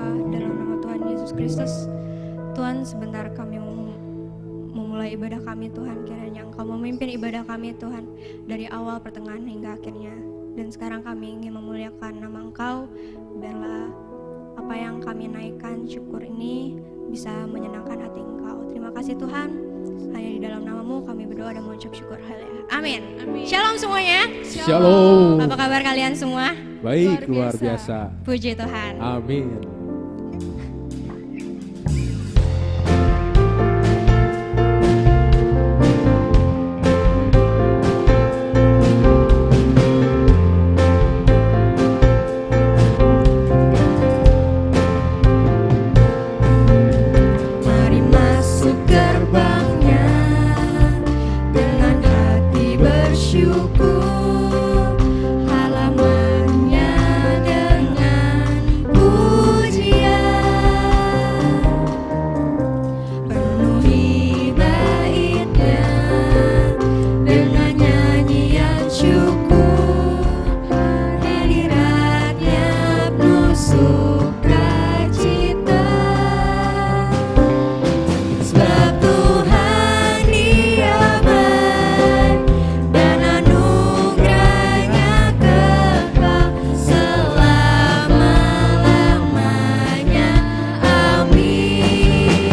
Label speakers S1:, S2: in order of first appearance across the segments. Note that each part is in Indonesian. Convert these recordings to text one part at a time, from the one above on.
S1: Bapa, dalam nama Tuhan Yesus Kristus. Tuhan, sebentar kami memulai ibadah kami Tuhan, kiranya Engkau memimpin ibadah kami Tuhan dari awal, pertengahan hingga akhirnya. Dan sekarang kami ingin memuliakan nama Engkau, biarlah apa yang kami naikkan syukur ini bisa menyenangkan hati Engkau. Terima kasih Tuhan, hanya di dalam nama-Mu kami berdoa dan mengucap syukur. Haleluya. Amin. Shalom semuanya.
S2: Shalom.
S1: Apa kabar kalian semua?
S2: Baik, luar biasa.
S1: Puji Tuhan.
S2: Amin.
S1: Mari masuk gerbangnya dengan hati bersyukur, halamannya dengan pujian, penuhi baitnya dengan nyanyian syukur, hadiratnya penuh sukacita. Sebab Tuhan Dia baik dan anugerahnya kekal selama-lamanya. Amin.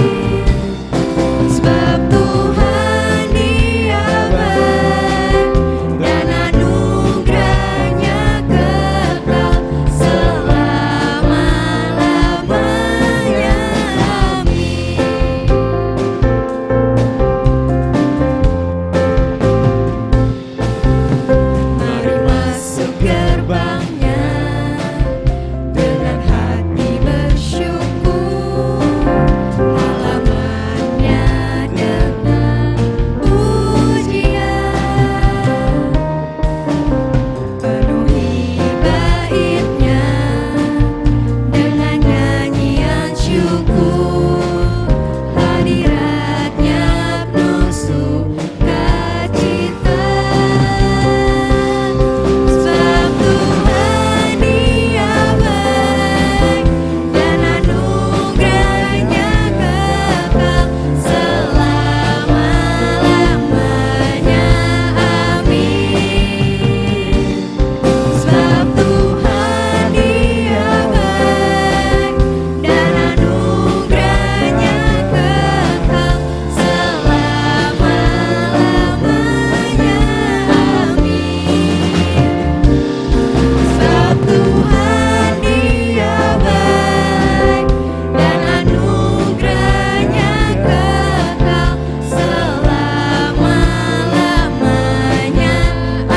S1: Sebab Tuhan Dia baik dan anugerahnya kekal selama-lamanya. Amin. Mari masuk gerbangnya dengan hati bersyukur, halamannya dengan pujian, penuhi baitnya dengan nyanyian syukur, hadiratnya penuh sukacita. Sebab Tuhan Dia baik dan anugerahnya kekal selama-lamanya. Amin. Sebab Tuhan Dia baik dan anugerahnya kekal selama-lamanya. Amin. Sebab Tuhan Dia baik dan anugerahnya kekal selama-lamanya.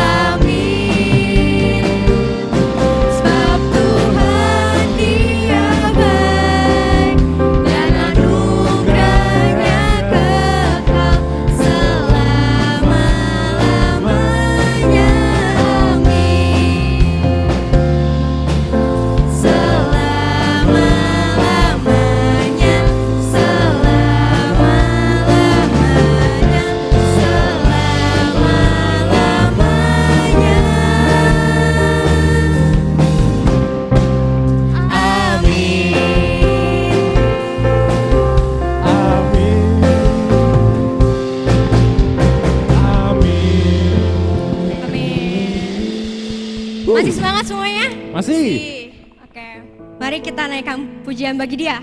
S1: Amin. Sebab Tuhan Dia baik dan anugerahnya kekal selama-lamanya. Amin. Selama-lamanya, selama-lamanya, selama-lamanya. Amin.
S2: Amin.
S1: Amin. Masih semangat semuanya?
S2: Masih.
S1: Oke, mari kita naikkan pujian bagi Dia.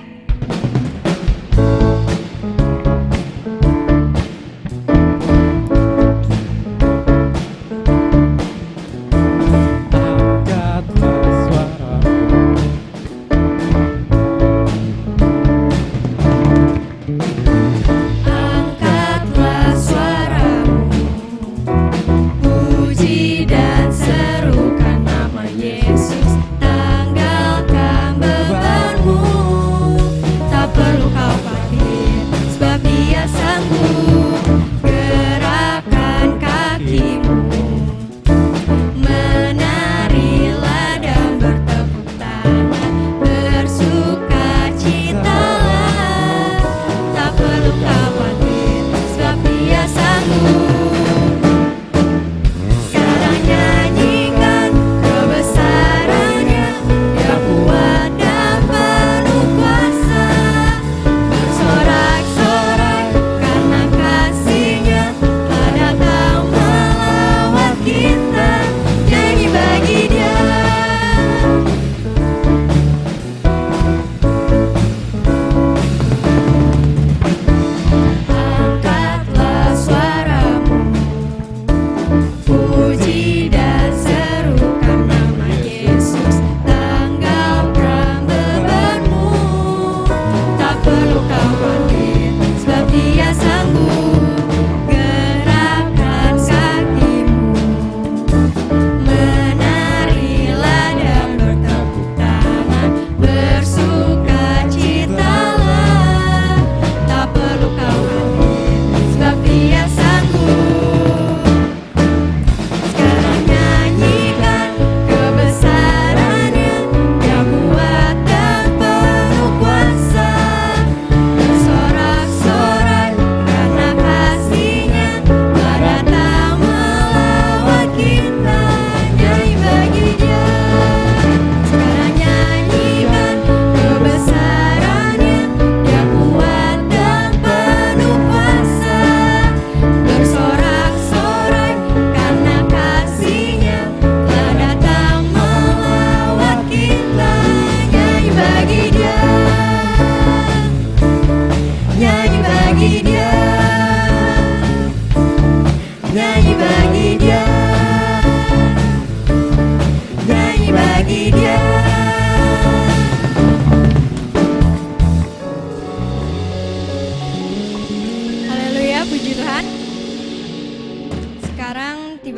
S2: Angkatlah suaramu.
S1: Angkatlah suaramu, puji dan serukan nama Yesus. Tanggalkan bebanmu, tak perlu kau khawatir, sebab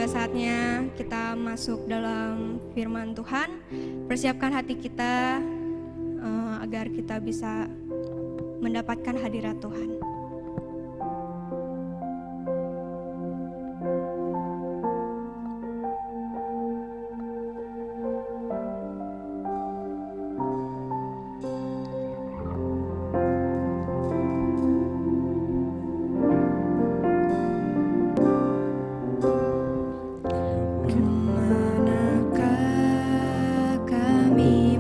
S1: saatnya kita masuk dalam firman Tuhan. Persiapkan hati kita agar kita bisa mendapatkan hadirat Tuhan.
S3: Kami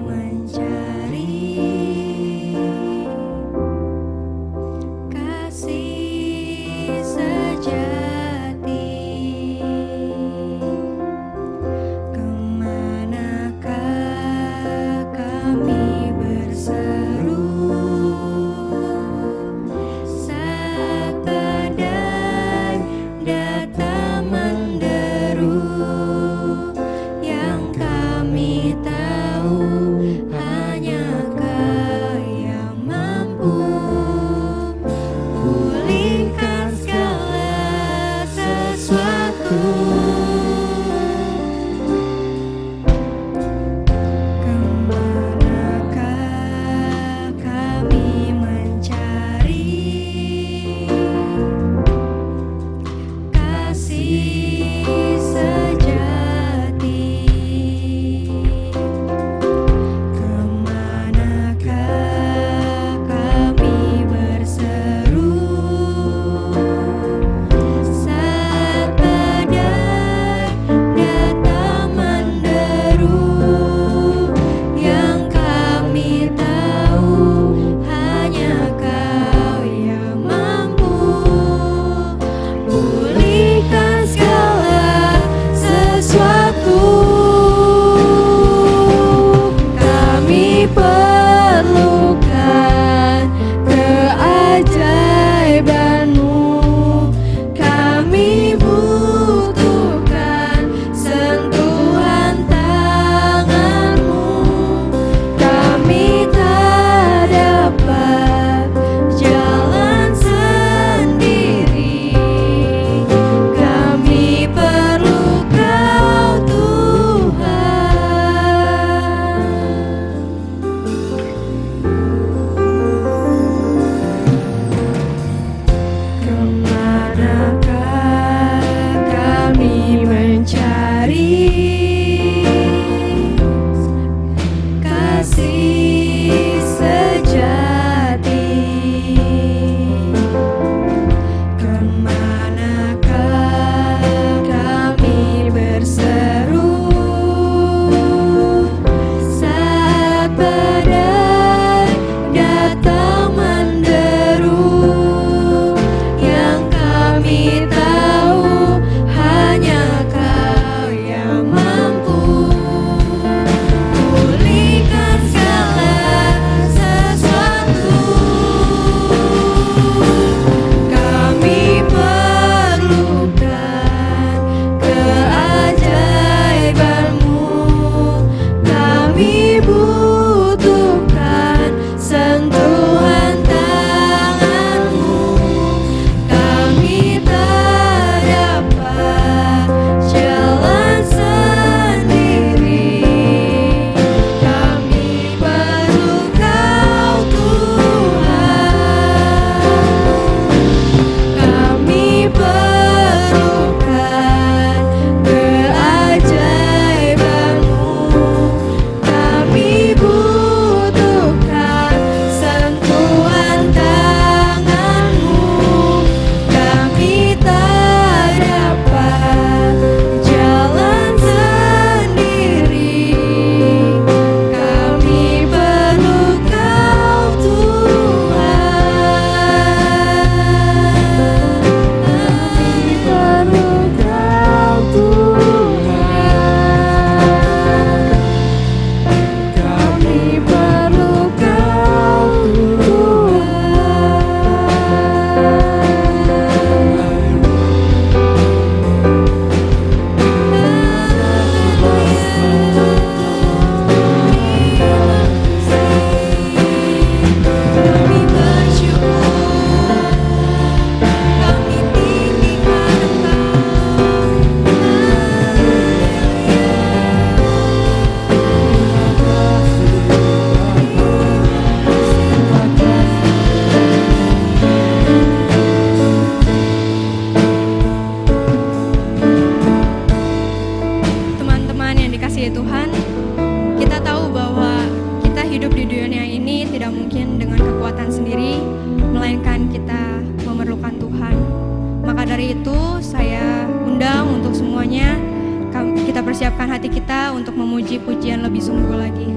S1: siapkan hati kita untuk memuji pujian lebih sungguh lagi.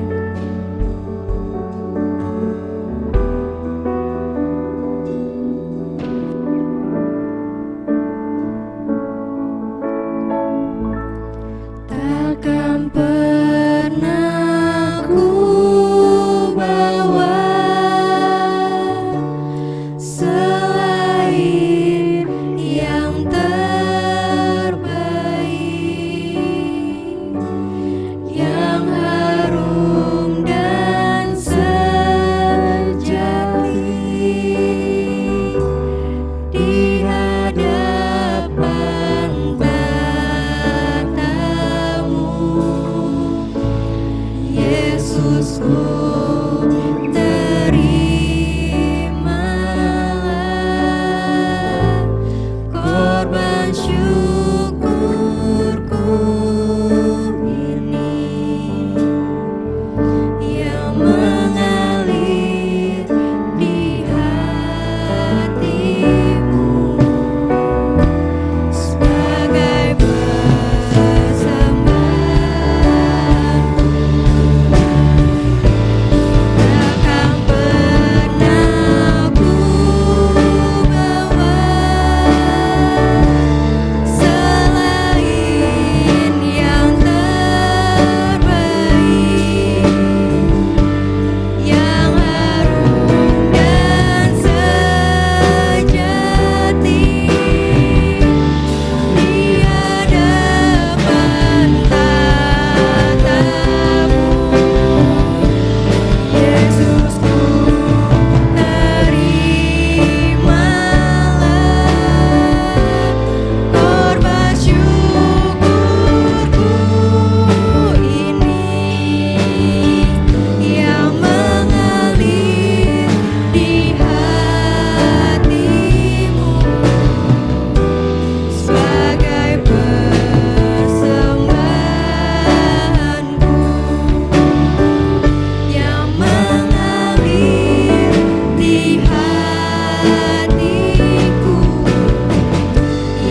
S1: Takkan pernah ku bawa selain yang terbaik, yang harum dan sejati di hadapan Bapa-Mu, Yesusku. Terimalah korban syukurku ini yang mengalir di hatimu sebagai persembahan. Takkan pernah ku bawa selain yang terbaik, yang harum dan sejati di hadapan tatamu, Yesusku. Terimalah korban syukurku ini yang mengalir di hatimu sebagai persembahanku, yang mengalir di hatiku,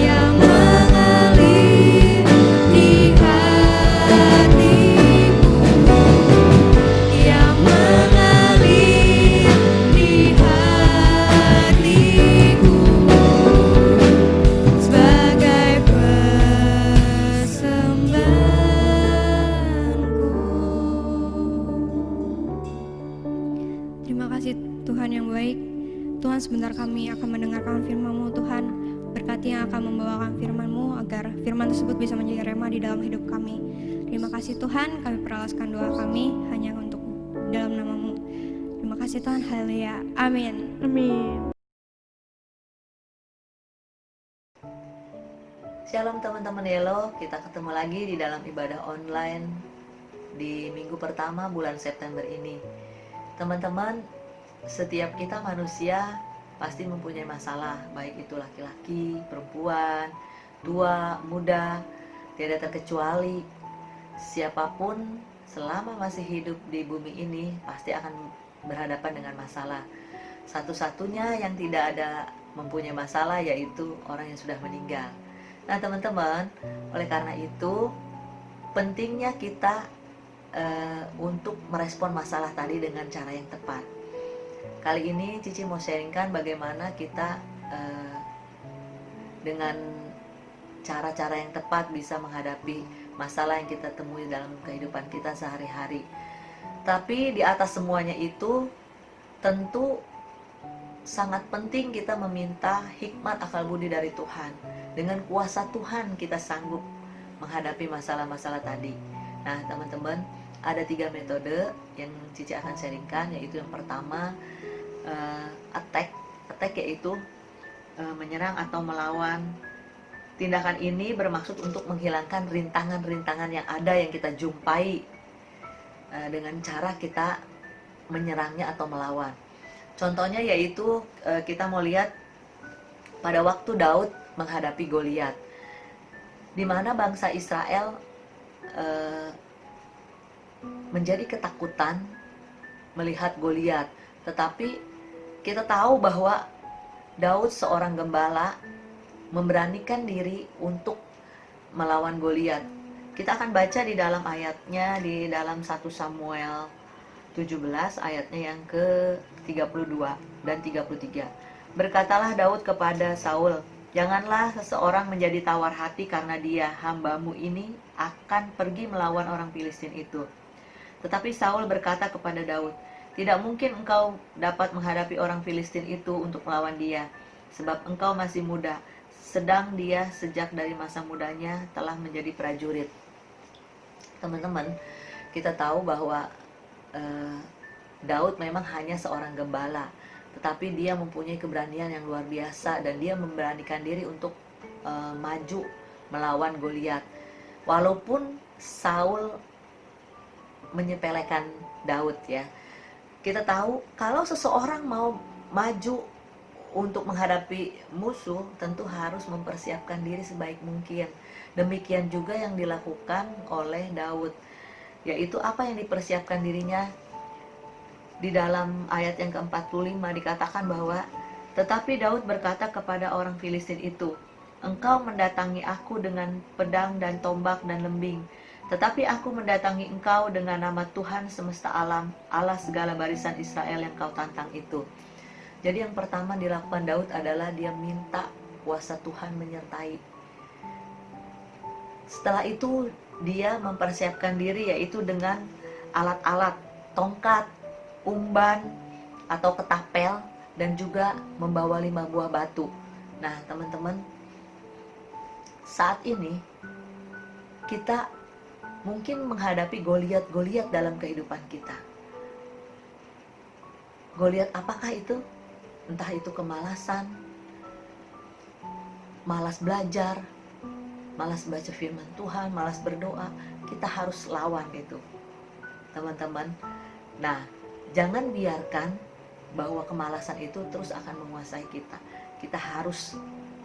S1: yang mengalir di hatiku, yang mengalir di hatiku sebagai persembahanku. Terima kasih Tuhan yang baik. Tuhan, sebentar kami akan mendengarkan firman-Mu Tuhan. Berkati yang akan membawakan firman-Mu agar firman tersebut bisa menjadi rema di dalam hidup kami. Terima kasih Tuhan, kami perahlaskan doa kami hanya untuk dalam nama-Mu. Terima kasih Tuhan, haleluya, amin.
S3: Amin.
S4: Shalom teman-teman Yelo, kita ketemu lagi di dalam ibadah online di minggu pertama bulan September ini. Teman-teman, setiap kita manusia pasti mempunyai masalah, baik itu laki-laki, perempuan, tua, muda, tidak terkecuali. Siapapun selama masih hidup di bumi ini pasti akan berhadapan dengan masalah. Satu-satunya yang tidak ada mempunyai masalah yaitu orang yang sudah meninggal. Nah teman-teman, oleh karena itu pentingnya kita untuk merespon masalah tadi dengan cara yang tepat. Kali ini Cici mau sharingkan bagaimana kita dengan cara-cara yang tepat bisa menghadapi masalah yang kita temui dalam kehidupan kita sehari-hari. Tapi di atas semuanya itu tentu sangat penting kita meminta hikmat akal budi dari Tuhan. Dengan kuasa Tuhan kita sanggup menghadapi masalah-masalah tadi. Nah teman-teman, ada 3 metode yang Cici akan sharingkan, yaitu yang pertama attack yaitu menyerang atau melawan. Tindakan ini bermaksud untuk menghilangkan rintangan-rintangan yang ada yang kita jumpai dengan cara kita menyerangnya atau melawan. Contohnya yaitu kita mau lihat pada waktu Daud menghadapi Goliat, di mana bangsa Israel menjadi ketakutan melihat Goliat. Tetapi kita tahu bahwa Daud seorang gembala memberanikan diri untuk melawan Goliat. Kita akan baca di dalam ayatnya, di dalam 1 Samuel 17 ayatnya yang ke-32 dan 33. Berkatalah Daud kepada Saul, "Janganlah seseorang menjadi tawar hati karena dia, hambamu ini, akan pergi melawan orang Filistin itu." Tetapi Saul berkata kepada Daud, "Tidak mungkin engkau dapat menghadapi orang Filistin itu untuk melawan dia, sebab engkau masih muda, sedang dia sejak dari masa mudanya telah menjadi prajurit." Teman-teman, kita tahu bahwa Daud memang hanya seorang gembala, tetapi dia mempunyai keberanian yang luar biasa dan dia memberanikan diri untuk maju melawan Goliat. Walaupun Saul menyepelekan Daud ya. Kita tahu kalau seseorang mau maju untuk menghadapi musuh tentu harus mempersiapkan diri sebaik mungkin. Demikian juga yang dilakukan oleh Daud. Yaitu apa yang dipersiapkan dirinya. Di dalam ayat yang ke-45 dikatakan bahwa, "Tetapi Daud berkata kepada orang Filistin itu, 'Engkau mendatangi aku dengan pedang dan tombak dan lembing, tetapi aku mendatangi engkau dengan nama Tuhan semesta alam, Allah segala barisan Israel yang kau tantang itu.'" Jadi yang pertama dilakukan Daud adalah dia minta kuasa Tuhan menyertai. Setelah itu dia mempersiapkan diri, yaitu dengan alat-alat, tongkat, umban atau ketapel, dan juga membawa 5 buah batu. Nah teman-teman, saat ini kita mungkin menghadapi Goliat dalam kehidupan kita. Goliat apakah itu? Entah itu kemalasan, malas belajar, malas baca firman Tuhan, malas berdoa. Kita harus lawan itu, teman-teman. Nah, jangan biarkan bahwa kemalasan itu terus akan menguasai kita. Kita harus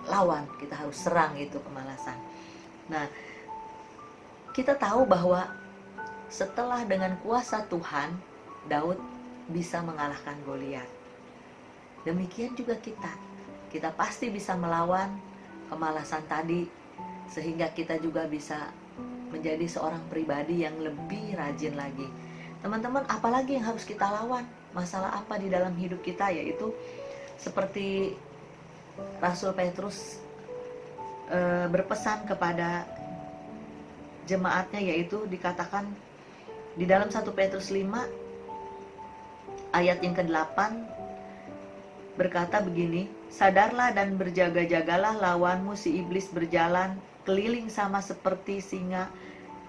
S4: lawan, kita harus serang itu kemalasan. Nah, kita tahu bahwa setelah dengan kuasa Tuhan, Daud bisa mengalahkan Goliat. Demikian juga kita pasti bisa melawan kemalasan tadi, sehingga kita juga bisa menjadi seorang pribadi yang lebih rajin lagi. Teman-teman, apalagi yang harus kita lawan? Masalah apa di dalam hidup kita? Yaitu seperti Rasul Petrus berpesan kepada jemaatnya, yaitu dikatakan di dalam 1 Petrus 5 ayat yang ke-8 berkata begini, "Sadarlah dan berjaga-jagalah, lawanmu si iblis berjalan keliling sama seperti singa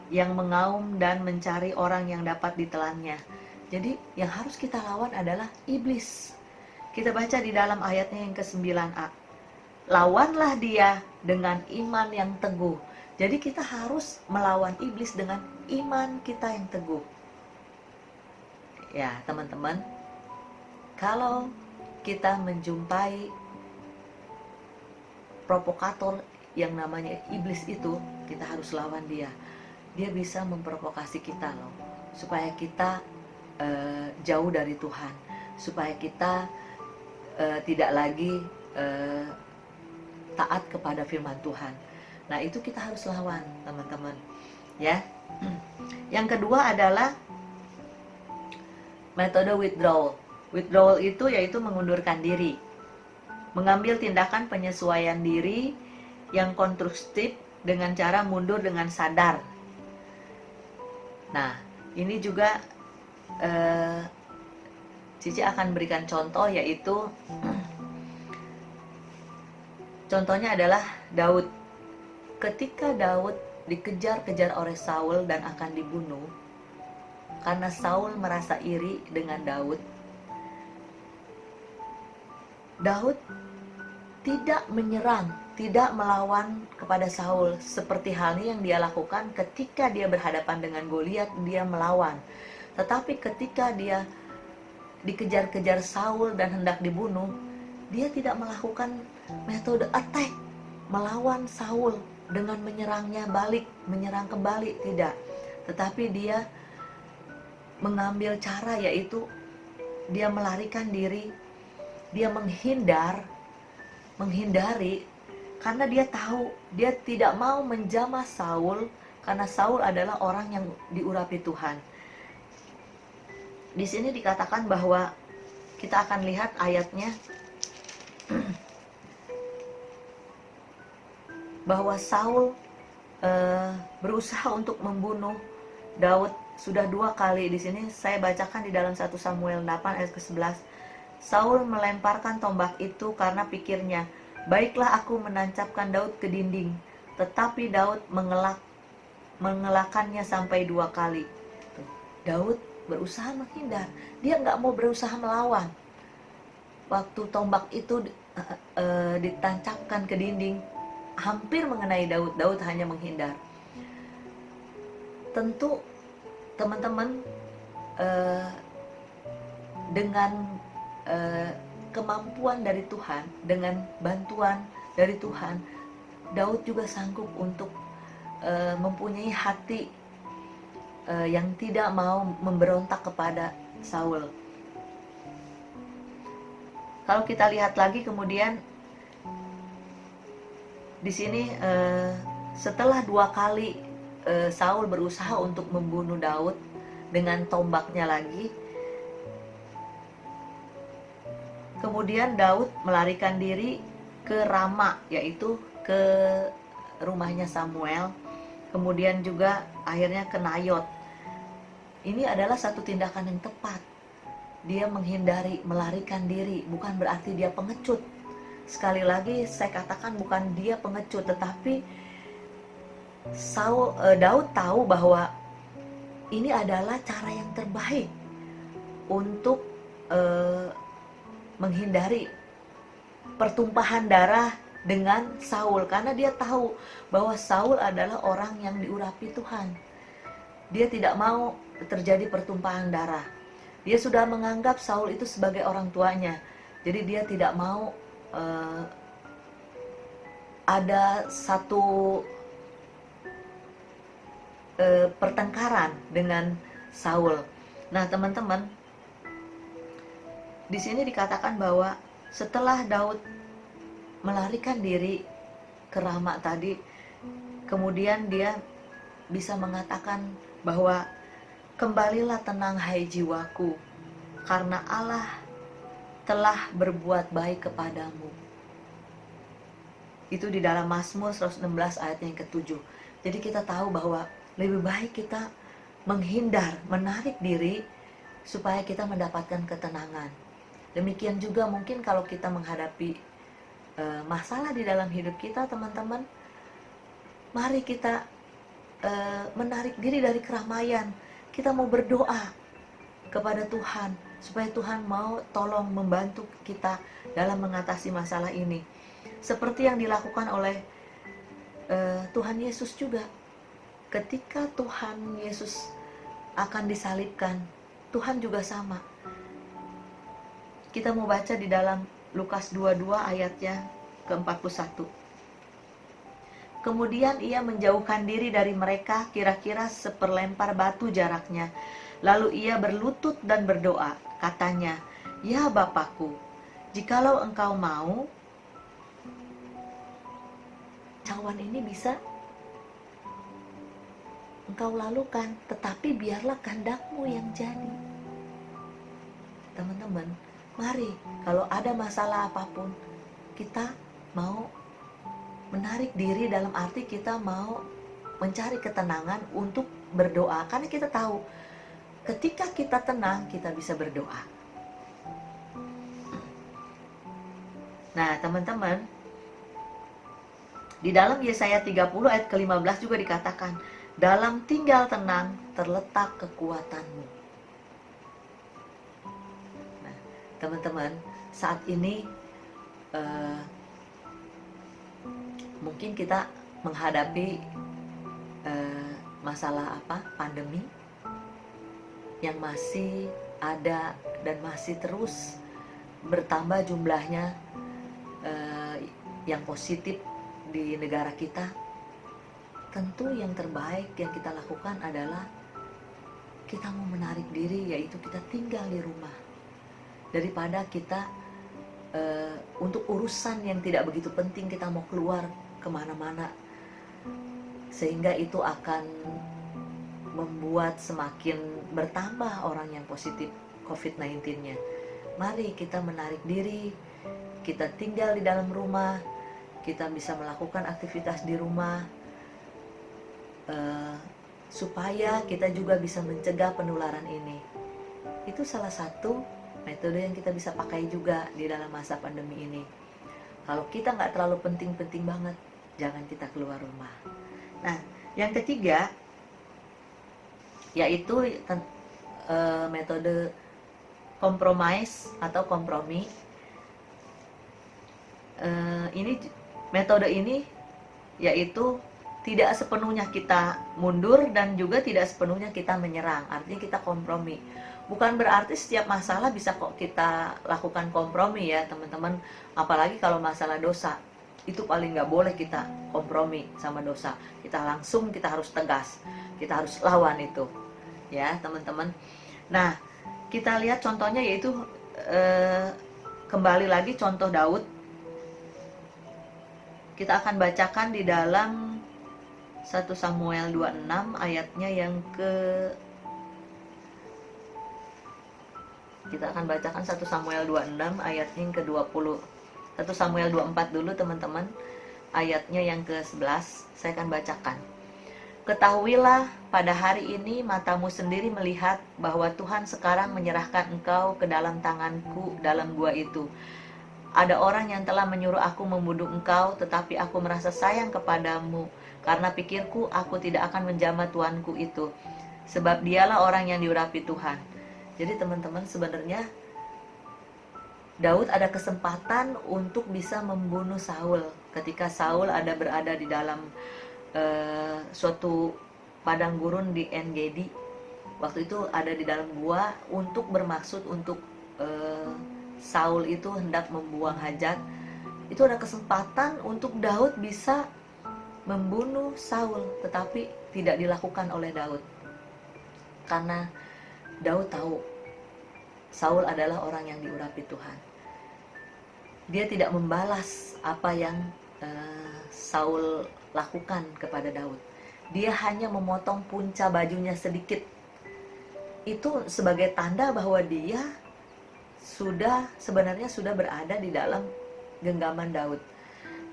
S4: yang mengaum dan mencari orang yang dapat ditelannya." Jadi yang harus kita lawan adalah iblis. Kita baca di dalam ayatnya yang ke-9a. Lawanlah dia dengan iman yang teguh. Jadi kita harus melawan iblis dengan iman kita yang teguh. Ya teman-teman, kalau kita menjumpai provokator yang namanya iblis itu, kita harus lawan dia. Dia bisa memprovokasi kita loh, supaya kita jauh dari Tuhan, supaya kita tidak lagi taat kepada firman Tuhan. Nah itu kita harus lawan teman-teman ya. Yang kedua adalah metode withdrawal. Withdrawal itu yaitu mengundurkan diri, mengambil tindakan penyesuaian diri yang konstruktif dengan cara mundur dengan sadar. Nah ini juga Cici akan berikan contoh, yaitu contohnya adalah Daud. Ketika Daud dikejar-kejar oleh Saul dan akan dibunuh, karena Saul merasa iri dengan Daud, Daud tidak menyerang, tidak melawan kepada Saul seperti halnya yang dia lakukan ketika dia berhadapan dengan Goliat, dia melawan. Tetapi ketika dia dikejar-kejar Saul dan hendak dibunuh, dia tidak melakukan metode attack, melawan Saul dengan menyerangnya balik, menyerang kembali, tidak. Tetapi dia mengambil cara, yaitu dia melarikan diri, dia menghindari, karena dia tahu dia tidak mau menjamah Saul karena Saul adalah orang yang diurapi Tuhan. Di sini dikatakan bahwa kita akan lihat ayatnya bahwa Saul berusaha untuk membunuh Daud sudah 2 kali. Di sini saya bacakan di dalam 1 Samuel 8 ayat ke-11. Saul melemparkan tombak itu karena pikirnya, baiklah aku menancapkan Daud ke dinding. Tetapi Daud mengelakkannya sampai 2 kali. Daud berusaha menghindar, dia nggak mau berusaha melawan. Waktu tombak itu ditancapkan ke dinding, hampir mengenai Daud. Daud hanya menghindar. Tentu teman-teman, dengan kemampuan dari Tuhan, dengan bantuan dari Tuhan, Daud juga sanggup untuk mempunyai hati yang tidak mau memberontak kepada Saul. Kalau kita lihat lagi kemudian di sini setelah 2 kali Saul berusaha untuk membunuh Daud dengan tombaknya lagi, kemudian Daud melarikan diri ke Rama, yaitu ke rumahnya Samuel, kemudian juga akhirnya ke Nayot. Ini adalah satu tindakan yang tepat. Dia menghindari, melarikan diri, bukan berarti dia pengecut. Sekali lagi saya katakan bukan dia pengecut, tetapi Daud tahu bahwa ini adalah cara yang terbaik untuk menghindari pertumpahan darah dengan Saul, karena dia tahu bahwa Saul adalah orang yang diurapi Tuhan. Dia tidak mau terjadi pertumpahan darah. Dia sudah menganggap Saul itu sebagai orang tuanya. Jadi dia tidak mau ada satu pertengkaran dengan Saul. Nah, teman-teman, di sini dikatakan bahwa setelah Daud melarikan diri ke Rama tadi, kemudian dia bisa mengatakan bahwa kembalilah tenang hai jiwaku, karena Allah telah berbuat baik kepadamu. Itu di dalam Mazmur 116 ayat yang ke-7. Jadi kita tahu bahwa lebih baik kita menghindar, menarik diri supaya kita mendapatkan ketenangan. Demikian juga mungkin kalau kita menghadapi masalah di dalam hidup kita, teman-teman, mari kita menarik diri dari keramaian. Kita mau berdoa kepada Tuhan supaya Tuhan mau tolong membantu kita dalam mengatasi masalah ini, seperti yang dilakukan oleh Tuhan Yesus juga. Ketika Tuhan Yesus akan disalibkan, Tuhan juga sama. Kita mau baca di dalam Lukas 22 ayatnya ke-41. Kemudian ia menjauhkan diri dari mereka kira-kira seperlempar batu jaraknya. Lalu ia berlutut dan berdoa. Katanya, ya Bapakku, jikalau engkau mau, cawan ini bisa engkau lalukan, tetapi biarlah kehendakmu yang jadi. Teman-teman, mari kalau ada masalah apapun, kita mau menarik diri, dalam arti kita mau mencari ketenangan untuk berdoa, karena kita tahu ketika kita tenang kita bisa berdoa. Nah, teman-teman, di dalam Yesaya 30 ayat ke-15 juga dikatakan, dalam tinggal tenang terletak kekuatanmu. Nah, teman-teman, saat ini mungkin kita menghadapi masalah pandemi yang masih ada dan masih terus bertambah jumlahnya, yang positif di negara kita. Tentu yang terbaik yang kita lakukan adalah kita mau menarik diri, yaitu kita tinggal di rumah, daripada kita untuk urusan yang tidak begitu penting kita mau keluar kemana-mana. sehingga itu akan membuat semakin bertambah orang yang positif COVID-19-nya. Mari kita menarik diri, kita tinggal di dalam rumah, kita bisa melakukan aktivitas di rumah, supaya kita juga bisa mencegah penularan ini. Itu salah satu metode yang kita bisa pakai juga di dalam masa pandemi ini. Kalau kita nggak terlalu penting-penting banget, jangan kita keluar rumah. Nah, yang ketiga yaitu metode compromise atau kompromi. Metode ini yaitu tidak sepenuhnya kita mundur dan juga tidak sepenuhnya kita menyerang. Artinya kita kompromi. Bukan berarti setiap masalah bisa kok kita lakukan kompromi ya teman-teman. Apalagi kalau masalah dosa, itu paling nggak boleh kita kompromi sama dosa. Kita harus tegas, kita harus lawan itu ya teman-teman. Nah, kita lihat contohnya yaitu kembali lagi contoh Daud. Kita akan bacakan di dalam 1 Samuel 26 ayatnya yang kita akan bacakan 1 Samuel 26 ayatnya yang ke-20. 1 Samuel 24 dulu teman-teman, ayatnya yang ke-11 saya akan bacakan. Ketahuilah pada hari ini matamu sendiri melihat bahwa Tuhan sekarang menyerahkan engkau ke dalam tanganku dalam gua itu. Ada orang yang telah menyuruh aku membunuh engkau, tetapi aku merasa sayang kepadamu, karena pikirku aku tidak akan menjamah tuanku itu, sebab dialah orang yang diurapi Tuhan. Jadi teman-teman, sebenarnya Daud ada kesempatan untuk bisa membunuh Saul ketika Saul berada di dalam suatu padang gurun di En-Gedi. Waktu itu ada di dalam gua untuk bermaksud untuk Saul itu hendak membuang hajat. Itu ada kesempatan untuk Daud bisa membunuh Saul, tetapi tidak dilakukan oleh Daud. Karena Daud tahu Saul adalah orang yang diurapi Tuhan. Dia tidak membalas apa yang Saul lakukan kepada Daud. Dia hanya memotong punca bajunya sedikit. Itu sebagai tanda bahwa dia sebenarnya sudah berada di dalam genggaman Daud.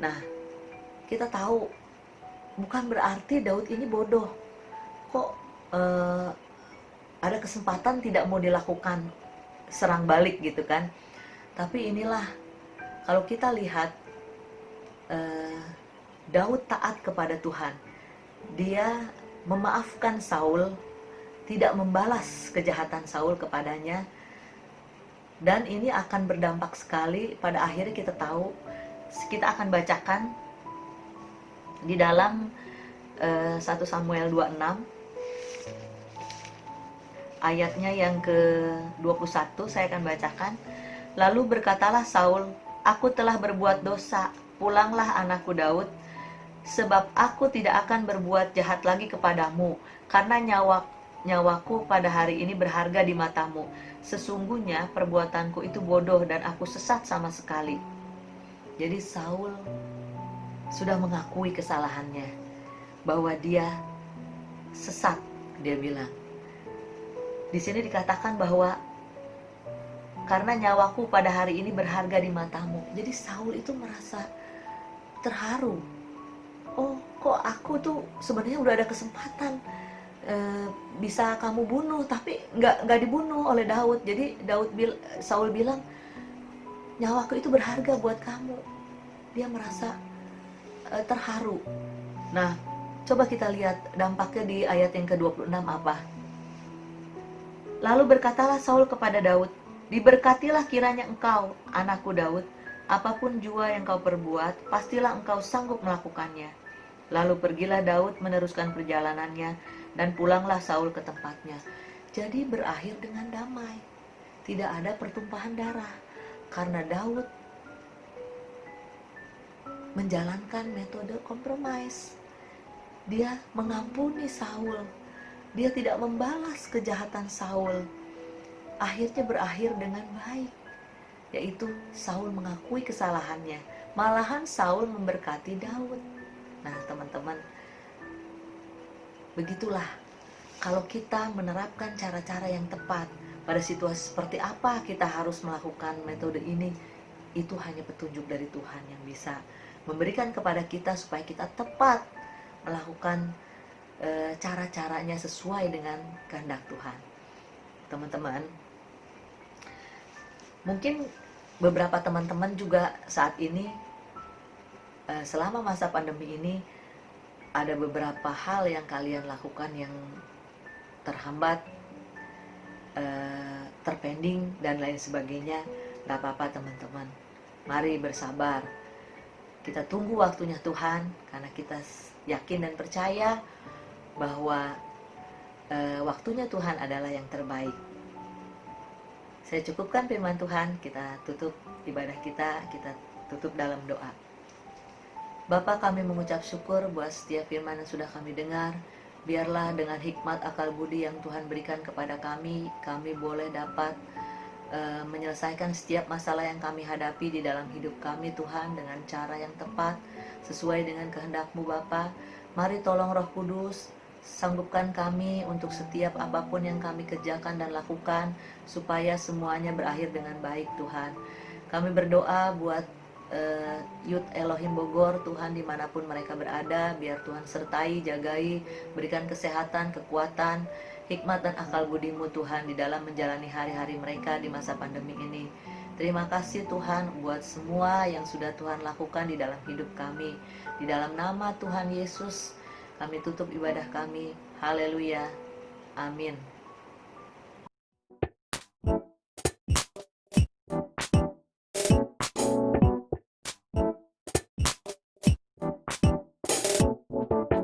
S4: Nah, kita tahu bukan berarti Daud ini bodoh. Kok ada kesempatan tidak mau dilakukan serang balik gitu kan. Tapi inilah, kalau kita lihat Daud taat kepada Tuhan. Dia memaafkan Saul, tidak membalas kejahatan Saul kepadanya. Dan ini akan berdampak sekali pada akhirnya kita tahu. Kita akan bacakan di dalam 1 Samuel 26 ayatnya yang ke-21, saya akan bacakan. Lalu berkatalah Saul, aku telah berbuat dosa, pulanglah anakku Daud, sebab aku tidak akan berbuat jahat lagi kepadamu, karena nyawaku pada hari ini berharga di matamu. Sesungguhnya perbuatanku itu bodoh dan aku sesat sama sekali. Jadi Saul sudah mengakui kesalahannya, bahwa dia sesat, dia bilang. Di sini dikatakan bahwa karena nyawaku pada hari ini berharga di matamu. Jadi Saul itu merasa terharu. Oh, kok aku tuh sebenarnya udah ada kesempatan bisa kamu bunuh, tapi nggak dibunuh oleh Daud. Jadi Saul bilang, nyawaku itu berharga buat kamu. Dia merasa terharu. Nah, coba kita lihat dampaknya di ayat yang ke-26 apa. Lalu berkatalah Saul kepada Daud, diberkatilah kiranya engkau, anakku Daud, apapun jua yang kau perbuat, pastilah engkau sanggup melakukannya. Lalu pergilah Daud meneruskan perjalanannya, dan pulanglah Saul ke tempatnya. Jadi berakhir dengan damai. Tidak ada pertumpahan darah, karena Daud menjalankan metode kompromis. Dia mengampuni Saul. Dia tidak membalas kejahatan Saul. Akhirnya berakhir dengan baik, yaitu Saul mengakui kesalahannya. Malahan Saul memberkati Daud. Nah teman-teman, Begitulah, kalau kita menerapkan cara-cara yang tepat pada situasi seperti apa kita harus melakukan metode ini, itu hanya petunjuk dari Tuhan yang bisa memberikan kepada kita supaya kita tepat melakukan cara-caranya sesuai dengan kehendak Tuhan. Teman-teman, mungkin beberapa teman-teman juga saat ini selama masa pandemi ini ada beberapa hal yang kalian lakukan yang terhambat, terpending dan lain sebagainya. Gak apa-apa teman-teman, mari bersabar, kita tunggu waktunya Tuhan, karena kita yakin dan percaya bahwa waktunya Tuhan adalah yang terbaik. Saya cukupkan firman Tuhan, kita tutup ibadah kita tutup dalam doa. Bapa, kami mengucap syukur buat setiap firman yang sudah kami dengar. Biarlah dengan hikmat akal budi yang Tuhan berikan kepada kami boleh dapat menyelesaikan setiap masalah yang kami hadapi di dalam hidup kami Tuhan, dengan cara yang tepat sesuai dengan kehendak-Mu Bapa. Mari tolong Roh Kudus, sanggupkan kami untuk setiap apapun yang kami kerjakan dan lakukan, supaya semuanya berakhir dengan baik Tuhan. Kami berdoa buat Youth Elohim Bogor Tuhan, dimanapun mereka berada, biar Tuhan sertai, jagai, berikan kesehatan, kekuatan, hikmat dan akal budi-Mu Tuhan di dalam menjalani hari-hari mereka di masa pandemi ini. Terima kasih Tuhan buat semua yang sudah Tuhan lakukan di dalam hidup kami. Di dalam nama Tuhan Yesus kami tutup ibadah kami. Haleluya. Amin.